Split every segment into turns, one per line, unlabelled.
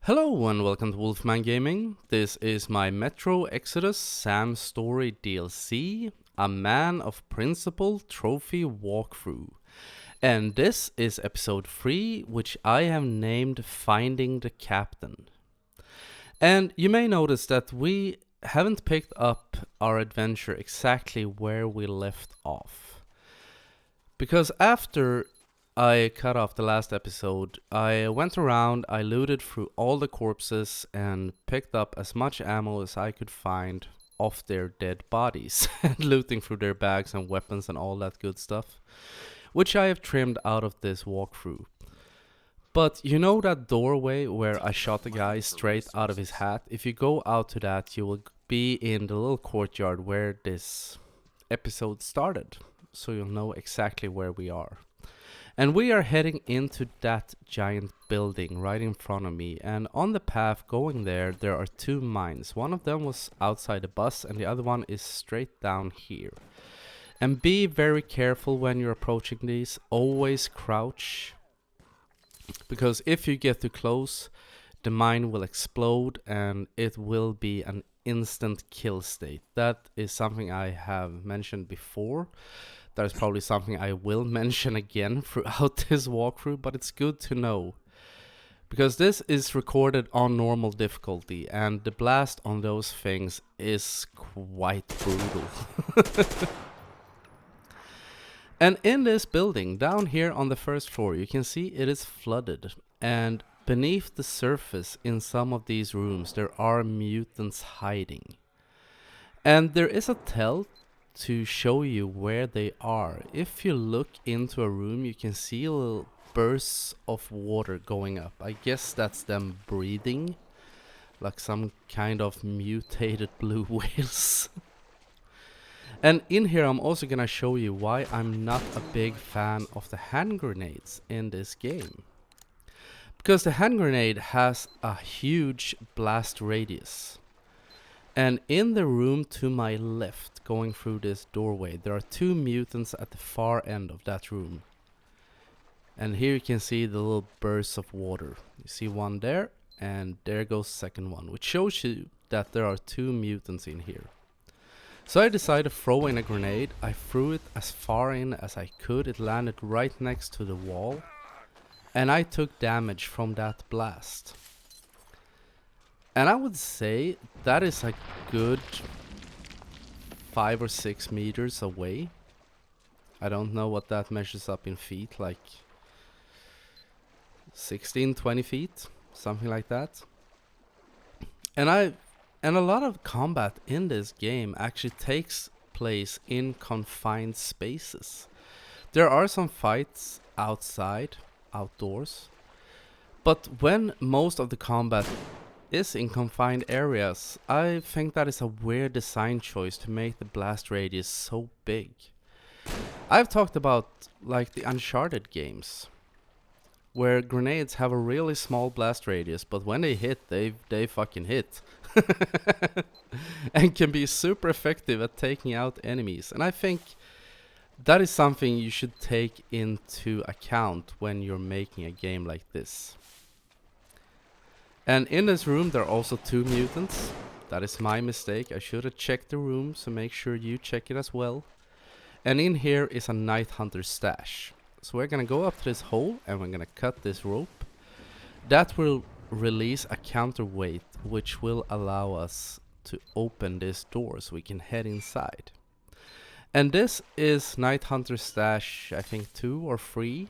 Hello and welcome to Wolfman Gaming. This is my Metro Exodus Sam Story DLC, a Man of Principle trophy walkthrough. And this is episode 3, which I have named Finding the Captain. And you may notice that we haven't picked up our adventure exactly where we left off. Because after I cut off the last episode, I went around, I looted through all the corpses and picked up as much ammo as I could find off their dead bodies, looting through their bags and weapons and all that good stuff, which I have trimmed out of this walkthrough. But you know that doorway where I shot the guy straight out of his hat? If you go out to that, you will be in the little courtyard where this episode started, so you'll know exactly where we are. And we are heading into that giant building right in front of me, and on the path going there are two mines. One of them was outside the bus and the other one is straight down here. And be very careful when you're approaching these. Always crouch, because if you get too close, the mine will explode and it will be an instant kill state. That is something I have mentioned before. That is probably something I will mention again throughout this walkthrough, but it's good to know. Because this is recorded on normal difficulty, and the blast on those things is quite brutal. And in this building, down here on the first floor, you can see it is flooded. And beneath the surface in some of these rooms, there are mutants hiding. And there is a tell to show you where they are. If you look into a room, you can see little bursts of water going up. I guess that's them breathing, like some kind of mutated blue whales. And in here I'm also gonna show you why I'm not a big fan of the hand grenades in this game. Because the hand grenade has a huge blast radius. And in the room to my left, going through this doorway, there are two mutants at the far end of that room. And here you can see the little bursts of water. You see one there, and there goes the second one, which shows you that there are two mutants in here. So I decided to throw in a grenade. I threw it as far in as I could. It landed right next to the wall. And I took damage from that blast. And I would say that is a good 5 or 6 meters away. I don't know what that measures up in feet, like 16, 20 feet, something like that. And a lot of combat in this game actually takes place in confined spaces. There are some fights outside, outdoors, but when most of the combat is in confined areas, I think that is a weird design choice to make the blast radius so big. I've talked about like the Uncharted games, where grenades have a really small blast radius, but when they hit, they fucking hit. And can be super effective at taking out enemies. And I think that is something you should take into account when you're making a game like this. And in this room there are also two mutants. That is my mistake. I should have checked the room, so make sure you check it as well. And in here is a Night Hunter stash. So we're gonna go up to this hole and we're gonna cut this rope. That will release a counterweight which will allow us to open this door so we can head inside. And this is Night Hunter stash, I think 2 or 3.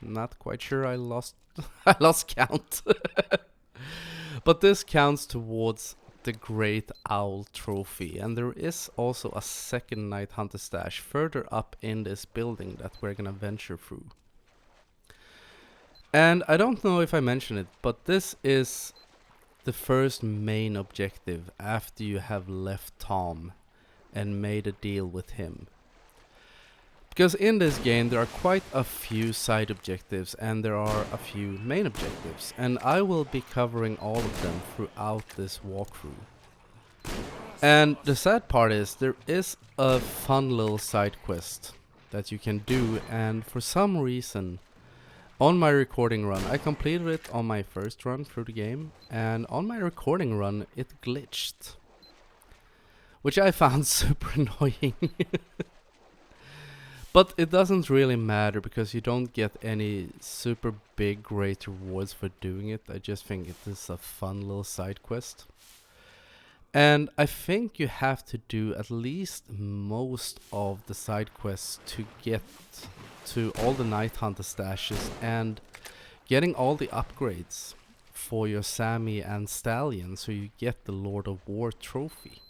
Not quite sure, I lost count. But this counts towards the Great Owl trophy, and there is also a second Night Hunter stash further up in this building that we're gonna venture through. And I don't know if I mentioned it, but this is the first main objective after you have left Tom and made a deal with him. Because in this game there are quite a few side objectives and there are a few main objectives, and I will be covering all of them throughout this walkthrough. And the sad part is there is a fun little side quest that you can do, and for some reason on my recording run, I completed it on my first run through the game, and on my recording run it glitched, which I found super annoying. But it doesn't really matter because you don't get any super big great rewards for doing it. I just think it is a fun little side quest. And I think you have to do at least most of the side quests to get to all the Night Hunter stashes and getting all the upgrades for your Sammy and Stallion, so you get the Lord of War trophy.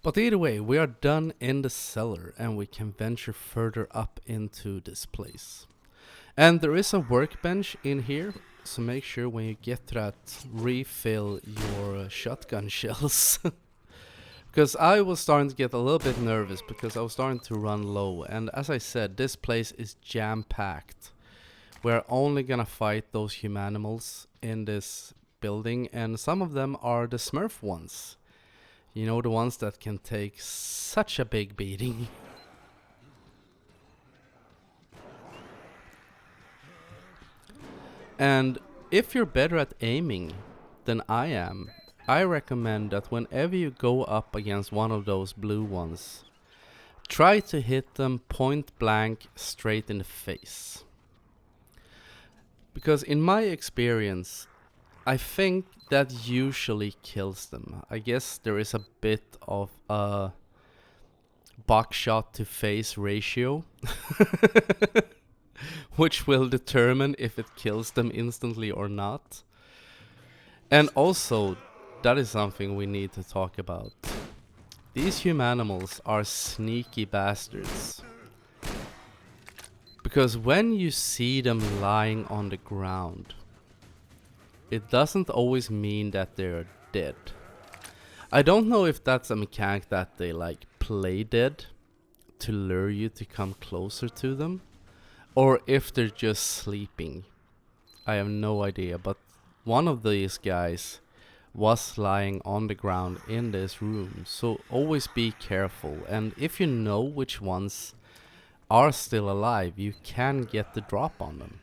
But either way, we are done in the cellar and we can venture further up into this place. And there is a workbench in here, so make sure when you get to that, refill your shotgun shells. Because I was starting to get a little bit nervous because I was starting to run low. And as I said, this place is jam-packed. We're only gonna fight those humanimals in this building, and some of them are the Smurf ones. You know, the ones that can take such a big beating. And if you're better at aiming than I am, I recommend that whenever you go up against one of those blue ones, try to hit them point blank straight in the face. Because in my experience, I think that usually kills them. I guess there is a bit of a buckshot to face ratio, which will determine if it kills them instantly or not. And also, that is something we need to talk about. These humanimals are sneaky bastards. Because when you see them lying on the ground, it doesn't always mean that they're dead. I don't know if that's a mechanic that they like play dead to lure you to come closer to them, or if they're just sleeping. I have no idea, but one of these guys was lying on the ground in this room, so always be careful. And if you know which ones are still alive, you can get the drop on them.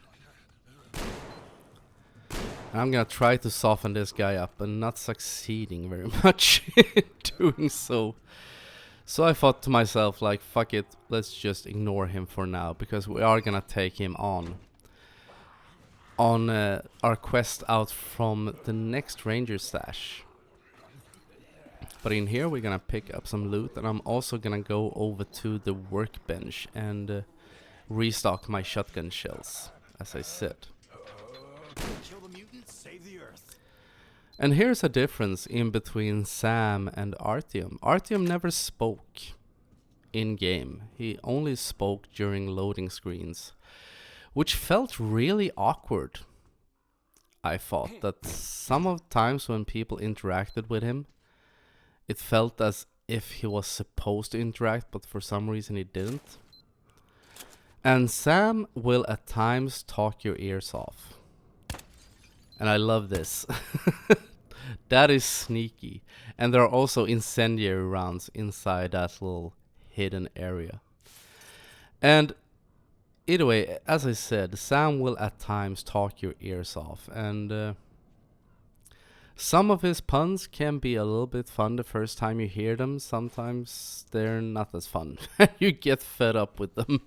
I'm gonna try to soften this guy up and not succeeding very much in doing so. So I thought to myself, like, fuck it, let's just ignore him for now, because we are gonna take him on our quest out from the next ranger stash. But in here we're gonna pick up some loot, and I'm also gonna go over to the workbench and restock my shotgun shells, as I said.
Kill the mutants, save the earth.
And here's a difference in between Sam and Artyom. Artyom never spoke in game. He only spoke during loading screens, which felt really awkward. I thought that some of the times when people interacted with him, it felt as if he was supposed to interact, but for some reason he didn't. And Sam will at times talk your ears off. And I love this. That is sneaky. And there are also incendiary rounds inside that little hidden area. And either way, as I said, Sam will at times talk your ears off. And some of his puns can be a little bit fun the first time you hear them. Sometimes they're not as fun. You get fed up with them.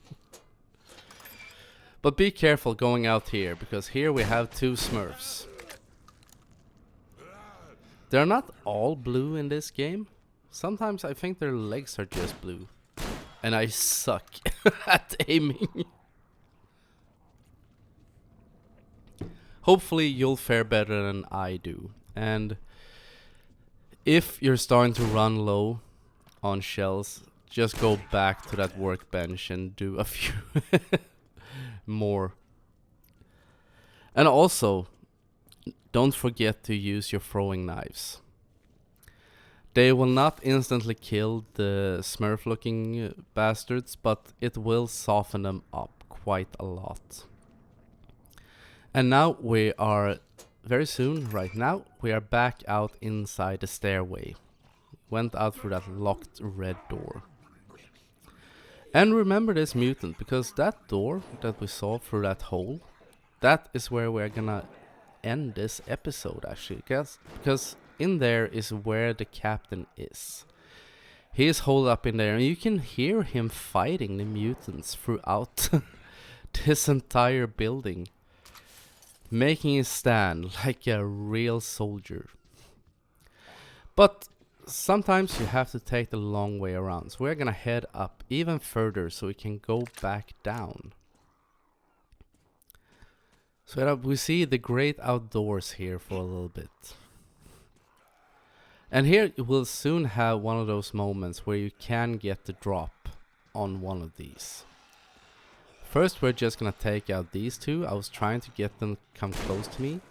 But be careful going out here, because here we have two Smurfs. They're not all blue in this game. Sometimes I think their legs are just blue. And I suck at aiming. Hopefully you'll fare better than I do. And if you're starting to run low on shells, just go back to that workbench and do a few more. And also, don't forget to use your throwing knives. They will not instantly kill the Smurf looking bastards, but it will soften them up quite a lot. And now we are, very soon, right now, we are back out inside the stairway. Went out through that locked red door. And remember this mutant, because that door that we saw through that hole, that is where we're gonna end this episode actually, because in there is where the captain is. He is holed up in there, and you can hear him fighting the mutants throughout this entire building, making his stand like a real soldier. But sometimes you have to take the long way around, so we're gonna head up even further so we can go back down. So we see the great outdoors here for a little bit. And here you will soon have one of those moments where you can get the drop on one of these. First we're just gonna take out these two. I was trying to get them to come close to me.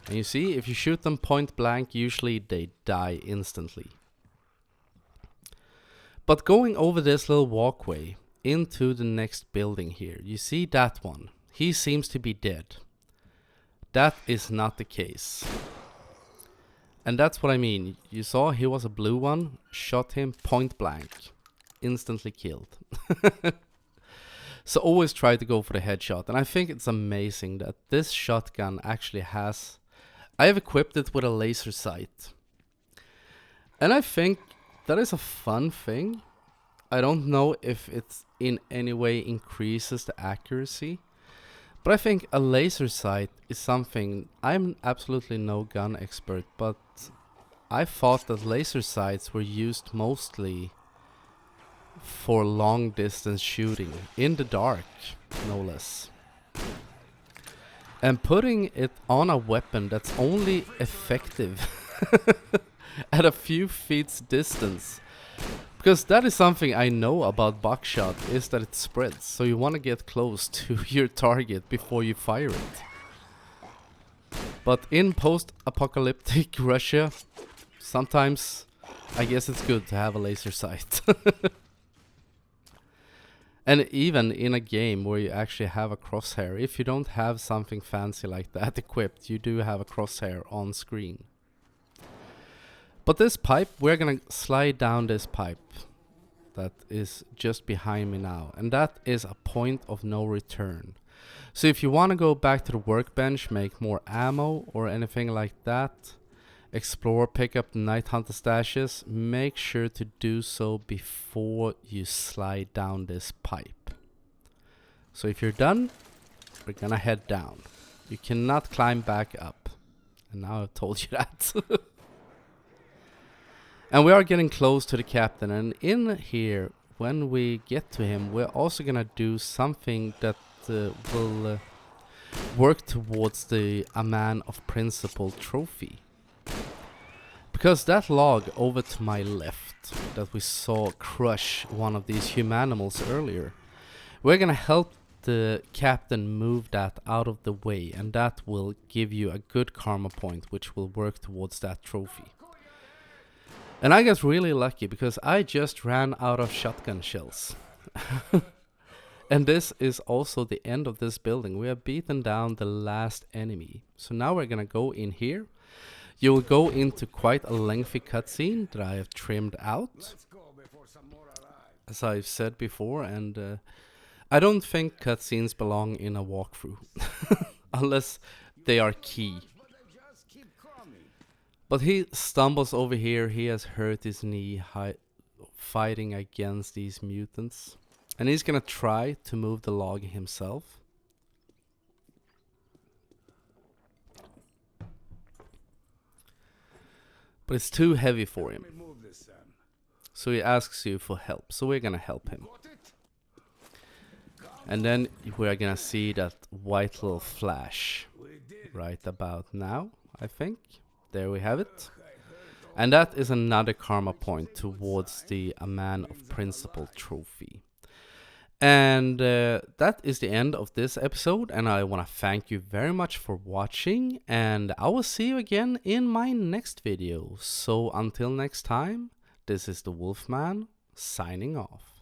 And you see, if you shoot them point blank, usually they die instantly. But going over this little walkway into the next building here, you see that one. He seems to be dead. That is not the case. And that's what I mean. You saw he was a blue one, shot him point blank, instantly killed. So always try to go for the headshot. And I think it's amazing that this shotgun actually has... I have equipped it with a laser sight. And I think that is a fun thing. I don't know if it in any way increases the accuracy. But I think a laser sight is something... I'm absolutely no gun expert, but I thought that laser sights were used mostly for long distance shooting, in the dark, no less. And putting it on a weapon that's only effective at a few feet's distance. Because that is something I know about buckshot, is that it spreads. So you want to get close to your target before you fire it. But in post-apocalyptic Russia, sometimes I guess it's good to have a laser sight. And even in a game where you actually have a crosshair, if you don't have something fancy like that equipped, you do have a crosshair on screen. But this pipe, we're gonna slide down this pipe that is just behind me now. And that is a point of no return. So if you want to go back to the workbench, make more ammo or anything like that, explore, pick up the night hunter stashes, make sure to do so before you slide down this pipe. So if you're done, we're gonna head down. You cannot climb back up. And now I've told you that. And we are getting close to the captain, and in here, when we get to him, we're also gonna do something that will work towards the A Man of Principle trophy. Because that log over to my left, that we saw crush one of these humanimals earlier, we're gonna help the captain move that out of the way, and that will give you a good karma point, which will work towards that trophy. And I got really lucky because I just ran out of shotgun shells. And this is also the end of this building. We have beaten down the last enemy. So now we're gonna go in here. You will go into quite a lengthy cutscene that I have trimmed out, as I've said before, and I don't think cutscenes belong in a walkthrough, unless they are key. But he stumbles over here. He has hurt his knee fighting against these mutants. And he's gonna try to move the log himself. But it's too heavy for him. So he asks you for help. So we're gonna help him. And then we're gonna see that white little flash right about now, I think. There we have it. And that is another karma point towards the A Man of Principle trophy. And that is the end of this episode, and I want to thank you very much for watching, and I will see you again in my next video. So until next time, this is the Wolfman signing off.